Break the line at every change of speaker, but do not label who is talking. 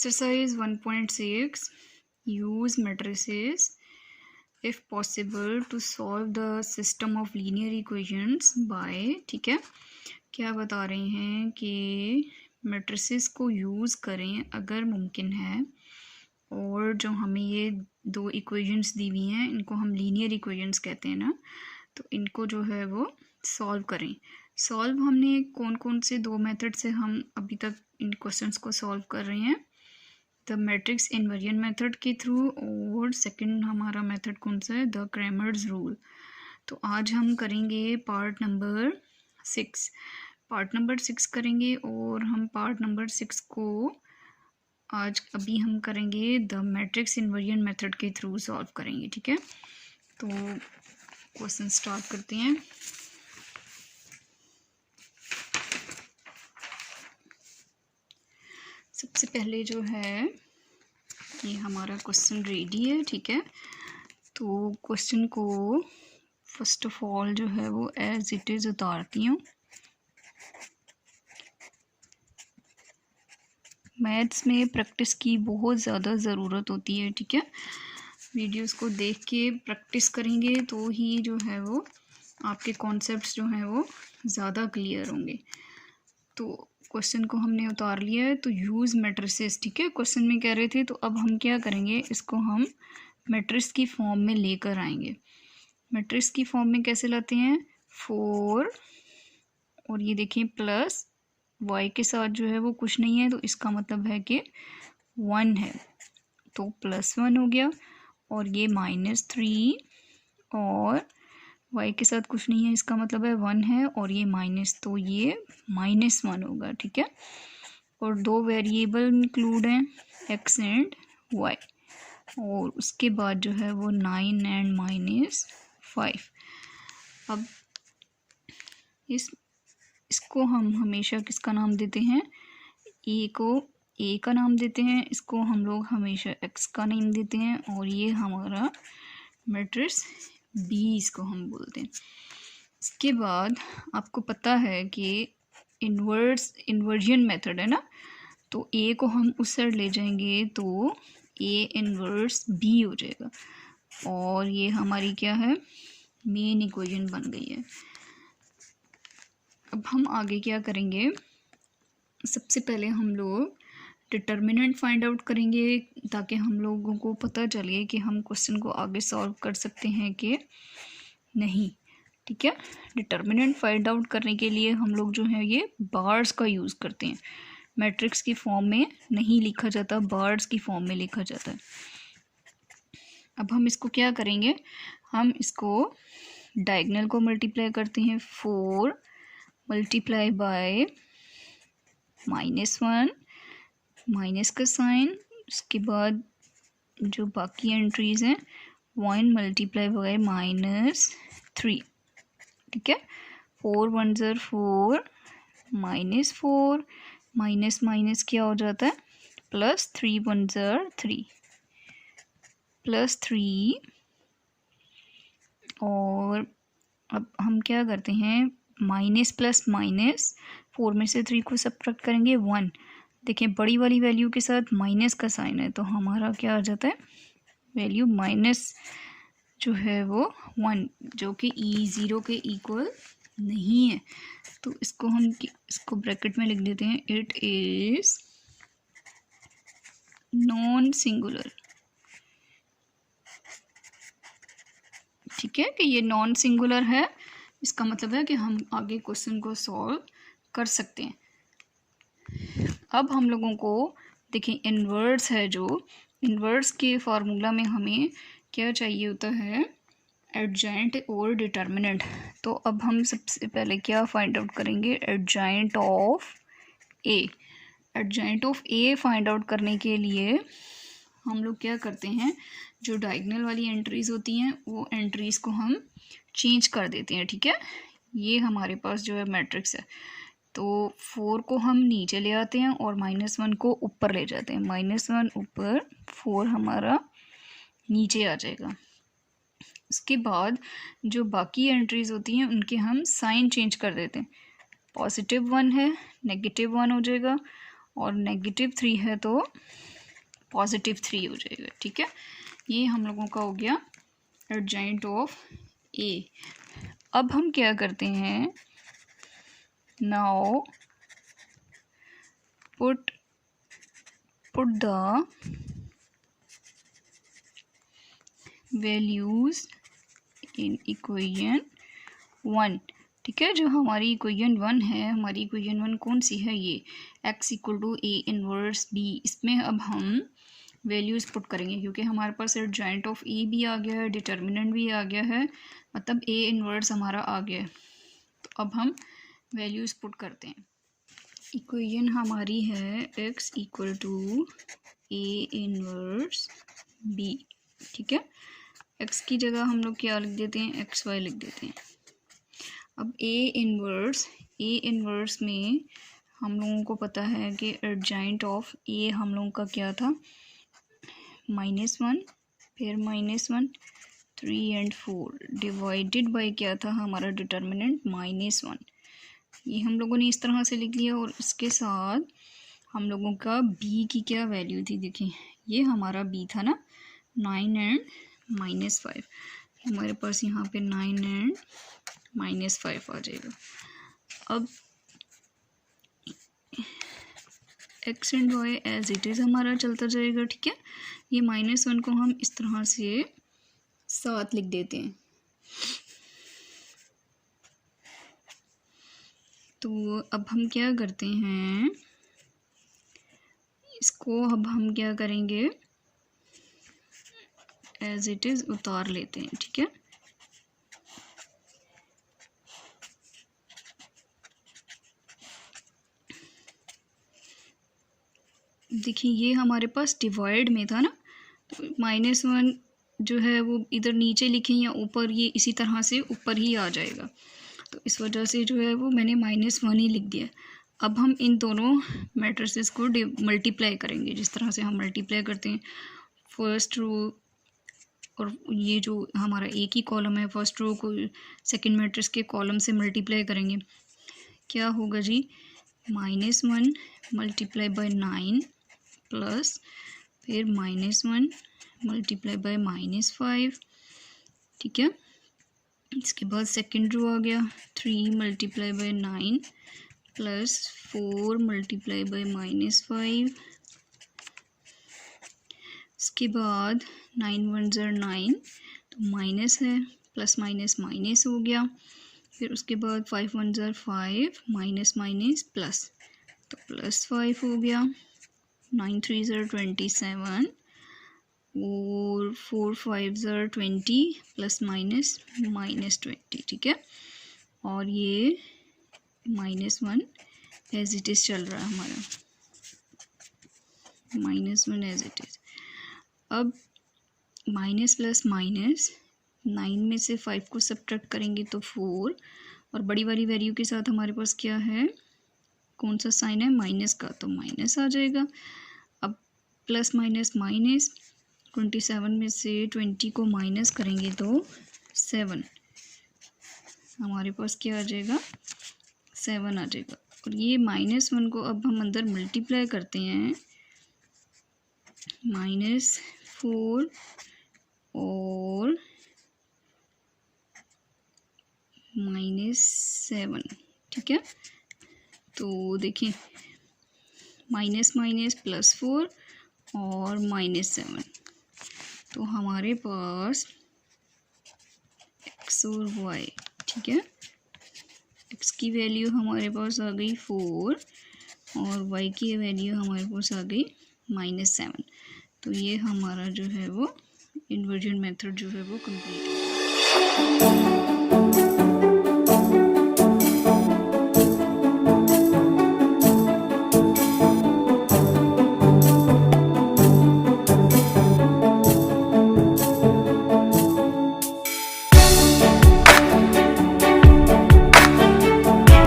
Exercise 1.6 use matrices if possible to solve the system of linear equations by ठीक है, क्या बता रहे हैं कि matrices को यूज़ करें अगर मुमकिन है, और जो हमें ये दो इक्वेशंस दी हुई हैं इनको हम लीनियर इक्वेशंस कहते हैं ना, तो इनको जो है वो सॉल्व करें। सॉल्व हमने कौन कौन से दो मेथड से हम अभी तक इन क्वेश्चंस को सॉल्व कर रहे हैं, द मैट्रिक्स इन्वर्जन मेथड के थ्रू, और सेकंड हमारा मेथड कौन सा है, द क्रैमर्स रूल। तो आज हम करेंगे पार्ट नंबर 6 करेंगे, और हम पार्ट नंबर 6 को आज अभी हम करेंगे द मैट्रिक्स इन्वर्जन मेथड के थ्रू सॉल्व करेंगे। ठीक है, तो क्वेश्चन स्टार्ट करते हैं। सबसे पहले जो है ये हमारा क्वेश्चन रेडी है। ठीक है, तो क्वेश्चन को फर्स्ट ऑफ ऑल जो है वो एज इट इज़ उतारती हूँ। मैथ्स में प्रैक्टिस की बहुत ज़्यादा ज़रूरत होती है। ठीक है, वीडियोस को देख के प्रैक्टिस करेंगे तो ही जो है वो आपके कॉन्सेप्ट्स जो हैं वो ज़्यादा क्लियर होंगे। तो क्वेश्चन को हमने उतार लिया है, तो यूज़ मैट्रिसेस। ठीक है, क्वेश्चन में कह रहे थे, तो अब हम क्या करेंगे, इसको हम मैट्रिक्स की फॉर्म में लेकर आएंगे। मैट्रिक्स की फॉर्म में कैसे लाते हैं, 4 और ये देखिए प्लस y के साथ जो है वो कुछ नहीं है, तो इसका मतलब है कि 1 है, तो +1 हो गया, और ये -3 और y के साथ कुछ नहीं है, इसका मतलब है 1 है, और ये माइनस, तो ये -1 होगा। ठीक है, और दो वेरिएबल इंक्लूड हैं x एंड y, और उसके बाद जो है वो 9 एंड -5। अब इसको हम हमेशा किसका नाम देते हैं, a को a का नाम देते हैं, इसको हम लोग हमेशा x का नाम देते हैं, और ये हमारा मैट्रिक्स B इसको हम बोलते हैं। इसके बाद आपको पता है कि इन्वर्जन मेथड है ना, तो a को हम उस साइड ले जाएंगे तो a इन्वर्स B हो जाएगा, और ये हमारी क्या है, मेन इक्वेशन बन गई है। अब हम आगे क्या करेंगे, सबसे पहले हम लोग डिटर्मिनेंट फाइंड आउट करेंगे, ताकि हम लोगों को पता चले कि हम क्वेश्चन को आगे सॉल्व कर सकते हैं कि नहीं। ठीक है, डिटर्मिनेंट फाइंड आउट करने के लिए हम लोग जो है ये बार्स का यूज़ करते हैं। मैट्रिक्स की फॉर्म में नहीं लिखा जाता, बार्स की फॉर्म में लिखा जाता है। अब हम इसको क्या करेंगे, हम इसको डायगोनल को मल्टीप्लाई करते हैं, 4 मल्टीप्लाई बाय -1 माइनस का साइन, उसके बाद जो बाकी एंट्रीज हैं 1 मल्टीप्लाई बाय -3। ठीक है, 4 1 ज़र 4, -4 माइनस माइनस क्या हो जाता है, +3 1 ज़र 3, +3। और अब हम क्या करते हैं, माइनस प्लस माइनस, 4 में से 3 को सब्ट्रैक्ट करेंगे 1। देखिए बड़ी वाली वैल्यू के साथ माइनस का साइन है, तो हमारा क्या आ जाता है, वैल्यू माइनस जो है वो 1, जो कि E0 के इक्वल नहीं है। तो इसको हम इसको ब्रैकेट में लिख देते हैं, इट इज नॉन सिंगुलर। ठीक है, कि ये नॉन सिंगुलर है, इसका मतलब है कि हम आगे क्वेश्चन को सॉल्व कर सकते हैं। अब हम लोगों को देखिए इन्वर्स है, जो इन्वर्स के फार्मूला में हमें क्या चाहिए होता है, एडजॉइंट और डिटर्मिनेंट। तो अब हम सबसे पहले क्या फाइंड आउट करेंगे, adjoint of A. Adjoint of A find out करने के लिए हम लोग क्या करते हैं, जो डायगोनल वाली एंट्रीज होती हैं वो एंट्रीज को हम चेंज कर देते हैं। ठीक है, ये हमारे पास जो है मैट्रिक्स है, तो 4 को हम नीचे ले आते हैं और -1 को ऊपर ले जाते हैं, -1 ऊपर, 4 हमारा नीचे आ जाएगा। उसके बाद जो बाकी एंट्रीज होती हैं उनके हम साइन चेंज कर देते हैं, +1 है, -1 हो जाएगा, और -3 है तो +3 हो जाएगा, ठीक है। ये हम लोगों का हो गया एडजॉइंट ऑफ ए। अब हम क्या करते हैं, now put the values in equation 1, ठीक है। जो हमारी इक्वेशन 1 है, हमारी इक्वेशन 1 कौन सी है, ये x = a इनवर्स b। इसमें अब हम वैल्यूज़ पुट करेंगे क्योंकि हमारे पास एडजॉइंट ऑफ ए भी आ गया है, डिटर्मिनेंट भी आ गया है, मतलब a इनवर्स हमारा आ गया है। तो अब हम वैल्यूज़ पुट करते हैं। इक्वेशन हमारी है x = a इनवर्स b, ठीक है। x की जगह हम लोग क्या लिख देते हैं, xy लिख देते हैं। अब a इनवर्स में हम लोगों को पता है कि एडजॉइंट ऑफ a हम लोगों का क्या था, -1, फिर -1, 3 और 4 डिवाइडेड बाय क्या था हमारा डिटर्मिनेंट, -1। ये हम लोगों ने इस तरह से लिख लिया। और इसके साथ हम लोगों का b की क्या वैल्यू थी, देखिए ये हमारा b था ना, 9 और -5। हमारे पास यहाँ पे 9 और -5 आ जाएगा। अब x and y as it is हमारा चलता जाएगा, ठीक है। ये -1 को हम इस तरह से साथ लिख देते हैं। तो अब हम क्या करते हैं, इसको अब हम क्या करेंगे, एज इट इज़ उतार लेते हैं, ठीक है। देखिए ये हमारे पास डिवाइड में था ना, तो -1 जो है वो इधर नीचे लिखें या ऊपर, ये इसी तरह से ऊपर ही आ जाएगा। तो इस वजह से जो है वो मैंने -1 ही लिख दिया। अब हम इन दोनों मैट्रिसेस को मल्टीप्लाई करेंगे, जिस तरह से हम मल्टीप्लाई करते हैं फर्स्ट रो, और ये जो हमारा एक ही कॉलम है, फर्स्ट रो को सेकंड मैट्रिक्स के कॉलम से मल्टीप्लाई करेंगे। क्या होगा जी, -1 मल्टीप्लाई बाय 9 प्लस फिर -1 मल्टीप्लाई बाय -5, ठीक है। इसके बाद सेकंड रो आ गया, 3 multiply by 9 plus 4 multiply by -5। इसके बाद 9 1 ज़र 9, तो माइनस है, प्लस माइनस माइनस हो गया। फिर उसके बाद 5 1 ज़र 5, माइनस माइनस प्लस, तो +5 हो गया। 9 3 ज़र 27 और 4 5 ज़र 20, प्लस माइनस -20, ठीक है। और ये -1 एज इट इज़ चल रहा है हमारा, -1 एज इट इज़। अब माइनस प्लस माइनस, 9 में से 5 को सब्ट्रैक्ट करेंगे तो 4, और बड़ी वाली वैल्यू के साथ हमारे पास क्या है, कौन सा साइन है, माइनस का, तो माइनस आ जाएगा। अब प्लस माइनस माइनस, 27 में से 20 को माइनस करेंगे तो 7, हमारे पास क्या आ जाएगा, 7 आ जाएगा। और ये -1 को अब हम अंदर मल्टीप्लाई करते हैं, -4 और -7, ठीक है। तो देखिए माइनस माइनस +4 और -7, तो हमारे पास x और y, ठीक है। x की वैल्यू हमारे पास आ गई 4 और y की वैल्यू हमारे पास आ गई -7। तो ये हमारा जो है वो इन्वर्जन मेथड जो है वो कंप्लीट है।